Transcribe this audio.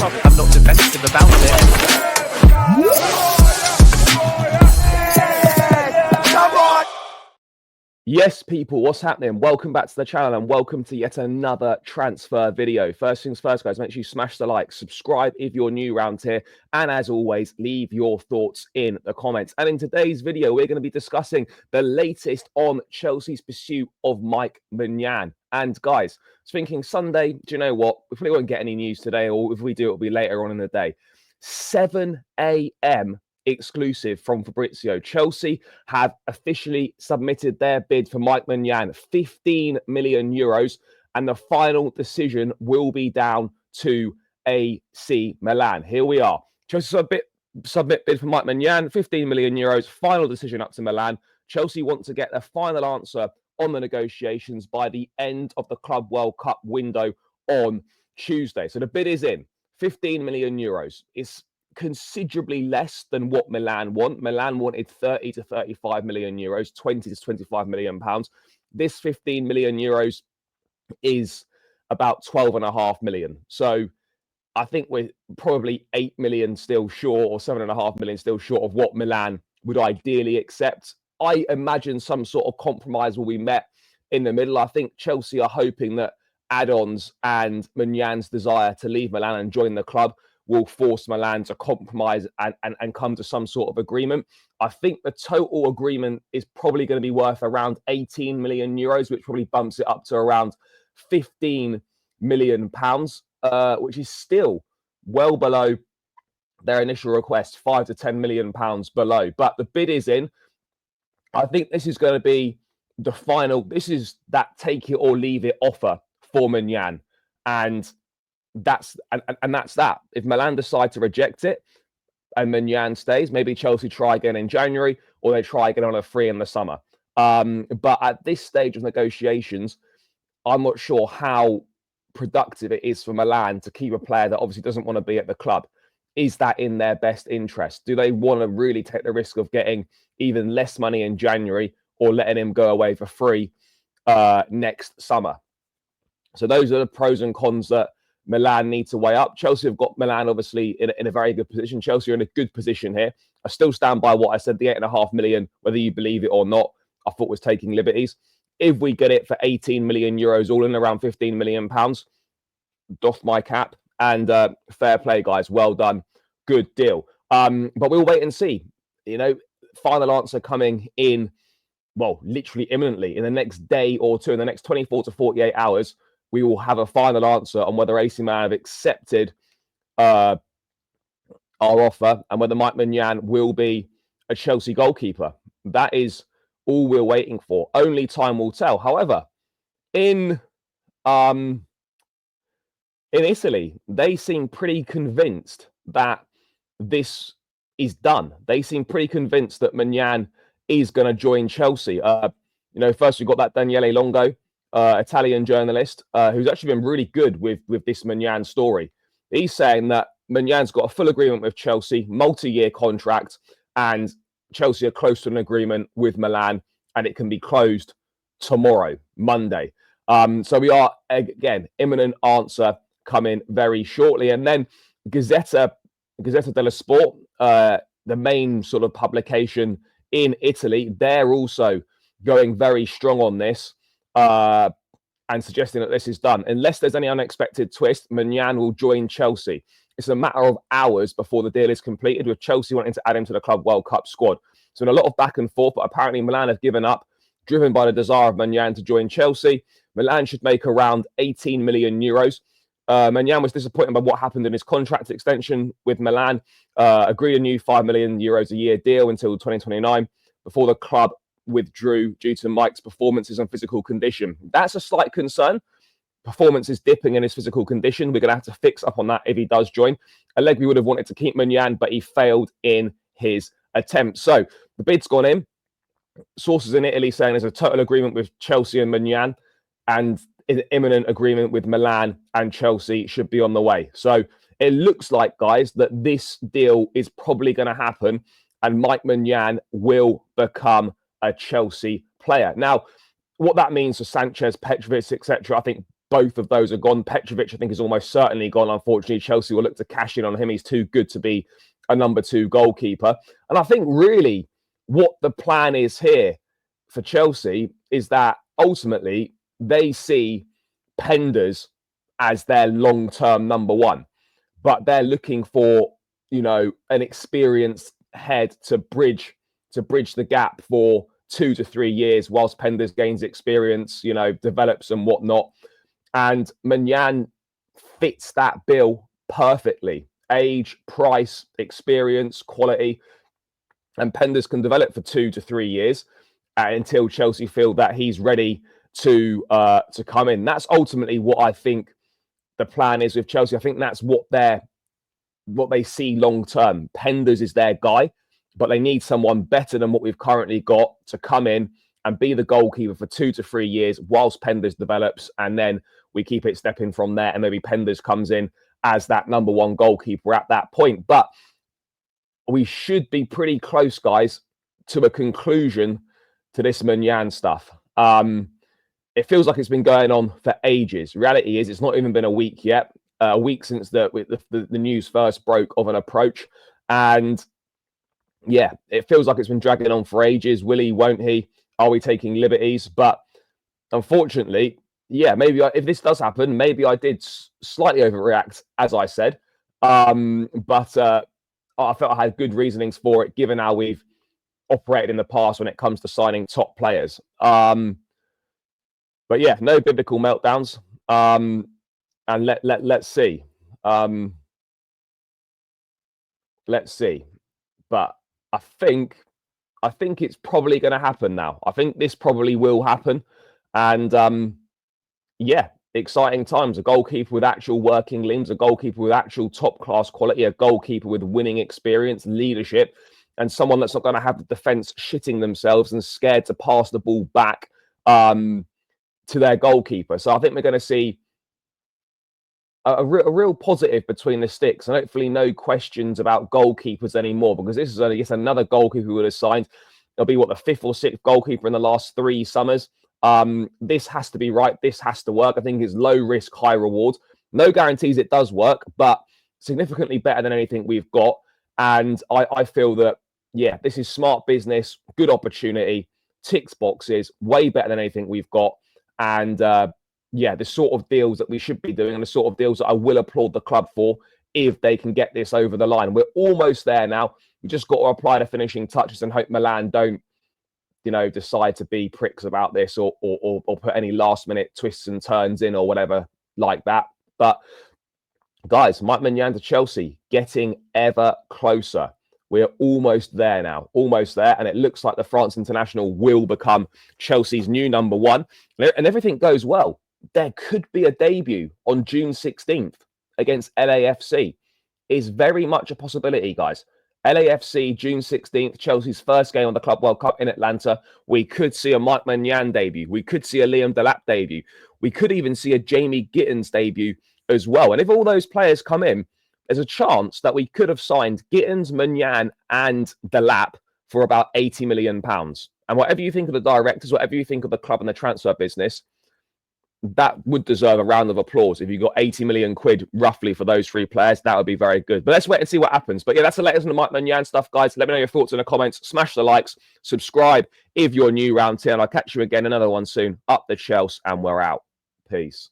I'm not defensive about it. Yes, people, what's happening? Welcome back to the channel and welcome to yet another transfer video. First things first, guys, make sure you smash the like, subscribe if you're new around here, and as always, leave your thoughts in the comments. And in today's video, we're going to be discussing the latest on Chelsea's pursuit of Mike Maignan. And guys, I was thinking Sunday, do you know what? We probably won't get any news today, or if we do, it'll be later on in the day. 7 a.m. exclusive from Fabrizio. Chelsea have officially submitted their bid for Mike Maignan, 15 million euros, and the final decision will be down to AC Milan. Here we are. Chelsea submit bid for Mike Maignan, 15 million euros, final decision up to Milan. Chelsea want to get a final answer on the negotiations by the end of the Club World Cup window on Tuesday. So the bid is in, 15 million euros. It's considerably less than what Milan want. Milan wanted 30 to 35 million euros, 20 to 25 million pounds. This 15 million euros is about 12.5 million. So I think we're probably 8 million still short, or 7.5 million still short of what Milan would ideally accept. I imagine some sort of compromise will be met in the middle. I think Chelsea are hoping that add-ons and Maignan's desire to leave Milan and join the club will force Milan to compromise and come to some sort of agreement. I think the total agreement is probably going to be worth around 18 million euros, which probably bumps it up to around 15 million pounds, which is still well below their initial request, 5 to 10 million pounds below. But the bid is in. I think this is going to be the final. This is that take it or leave it offer for Maignan. And that's that. If Milan decide to reject it and Maignan stays, maybe Chelsea try again in January, or they try again on a free in the summer. But at this stage of negotiations, I'm not sure how productive it is for Milan to keep a player that obviously doesn't want to be at the club. Is that in their best interest? Do they want to really take the risk of getting even less money in January, or letting him go away for free next summer? So those are the pros and cons that Milan need to weigh up. Chelsea have got Milan obviously in a very good position. Chelsea are in a good position here. I still stand by what I said. The 8.5 million, whether you believe it or not, I thought was taking liberties. If we get it for 18 million euros, all in around 15 million pounds, doff my cap, and fair play, guys. Well done. Good deal. But we'll wait and see. You know, final answer coming in, well, literally imminently, in the next day or two, in the next 24 to 48 hours. We will have a final answer on whether AC Milan have accepted our offer and whether Mike Maignan will be a Chelsea goalkeeper. That is all we're waiting for. Only time will tell. However, in Italy, they seem pretty convinced that this is done. They seem pretty convinced that Maignan is going to join Chelsea. First we've got that Daniele Longo, Italian journalist, who's actually been really good with this Maignan story. He's saying that Maignan's got a full agreement with Chelsea, multi-year contract, and Chelsea are close to an agreement with Milan, and it can be closed tomorrow, Monday. So we are, again, imminent answer coming very shortly. And then Gazzetta dello Sport, the main sort of publication in Italy, they're also going very strong on this. And suggesting that this is done. Unless there's any unexpected twist, Maignan will join Chelsea. It's a matter of hours before the deal is completed, with Chelsea wanting to add him to the Club World Cup squad. So in a lot of back and forth, but apparently Milan have given up, driven by the desire of Maignan to join Chelsea. Milan should make around 18 million euros. Maignan was disappointed by what happened in his contract extension with Milan, agreed a new 5 million euros a year deal until 2029 before the club withdrew due to Mike's performances and physical condition. That's a slight concern. Performance is dipping in his physical condition. We're going to have to fix up on that if he does join. Allegri would have wanted to keep Maignan, but he failed in his attempt. So the bid's gone in. Sources in Italy saying there's a total agreement with Chelsea and Maignan, and an imminent agreement with Milan and Chelsea should be on the way. So it looks like, guys, that this deal is probably going to happen, and Mike Maignan will become a Chelsea player. Now, what that means for Sanchez, Petrovic, etc., I think both of those are gone. Petrovic, I think, is almost certainly gone. Unfortunately, Chelsea will look to cash in on him. He's too good to be a number 2 goalkeeper. And I think really what the plan is here for Chelsea is that ultimately they see Penders as their long-term number 1, but they're looking for, you know, an experienced head to bridge the gap for 2 to 3 years whilst Penders gains experience, you know, develops and whatnot. And Maignan fits that bill perfectly. Age, price, experience, quality. And Penders can develop for 2 to 3 years until Chelsea feel that he's ready to come in. That's ultimately what I think the plan is with Chelsea. I think that's what they see long term. Penders is their guy, but they need someone better than what we've currently got to come in and be the goalkeeper for 2 to 3 years whilst Penders develops, and then we keep it stepping from there, and maybe Penders comes in as that number 1 goalkeeper at that point. But we should be pretty close, guys, to a conclusion to this Maignan stuff. It feels like it's been going on for ages. Reality is it's not even been a week yet. A week since the news first broke of an approach. And yeah, it feels like it's been dragging on for ages. Will he, won't he? Are we taking liberties? But unfortunately, yeah, maybe if this does happen, maybe I did slightly overreact, as I said. But I felt I had good reasonings for it, given how we've operated in the past when it comes to signing top players. But yeah, no biblical meltdowns. And let's see. Let's see. But I think it's probably going to happen now. I think this probably will happen. And yeah, exciting times. A goalkeeper with actual working limbs, a goalkeeper with actual top class quality, a goalkeeper with winning experience, leadership, and someone that's not going to have the defense shitting themselves and scared to pass the ball back to their goalkeeper. So I think we're going to see a real positive between the sticks, and hopefully no questions about goalkeepers anymore, because this is only just another goalkeeper who would have signed. It'll be what, the 5th or 6th goalkeeper in the last 3 summers. This has to be right. This has to work. I think it's low risk, high reward. No guarantees it does work, but significantly better than anything we've got. And I feel that, yeah, this is smart business, good opportunity, ticks boxes, way better than anything we've got. And yeah, the sort of deals that we should be doing and the sort of deals that I will applaud the club for if they can get this over the line. We're almost there now. We just got to apply the finishing touches and hope Milan don't, you know, decide to be pricks about this or put any last minute twists and turns in or whatever like that. But guys, Mike Maignan to Chelsea getting ever closer. We're almost there now, almost there. And it looks like the France international will become Chelsea's new number 1. And everything goes well. There could be a debut on June 16th against LAFC. Is very much a possibility, guys. LAFC, June 16th, Chelsea's first game on the Club World Cup in Atlanta. We could see a Mike Maignan debut. We could see a Liam Delap debut. We could even see a Jamie Gittins debut as well. And if all those players come in, there's a chance that we could have signed Gittins, Maignan and Delap for about £80 million. And whatever you think of the directors, whatever you think of the club and the transfer business, that would deserve a round of applause. If you got 80 million quid roughly for those 3 players, that would be very good. But let's wait and see what happens. But yeah, that's the latest on the Mike Maignan stuff, guys. Let me know your thoughts in the comments. Smash the likes, subscribe if you're new round here, and I'll catch you again another one soon. Up the Chelsea, and we're out. Peace.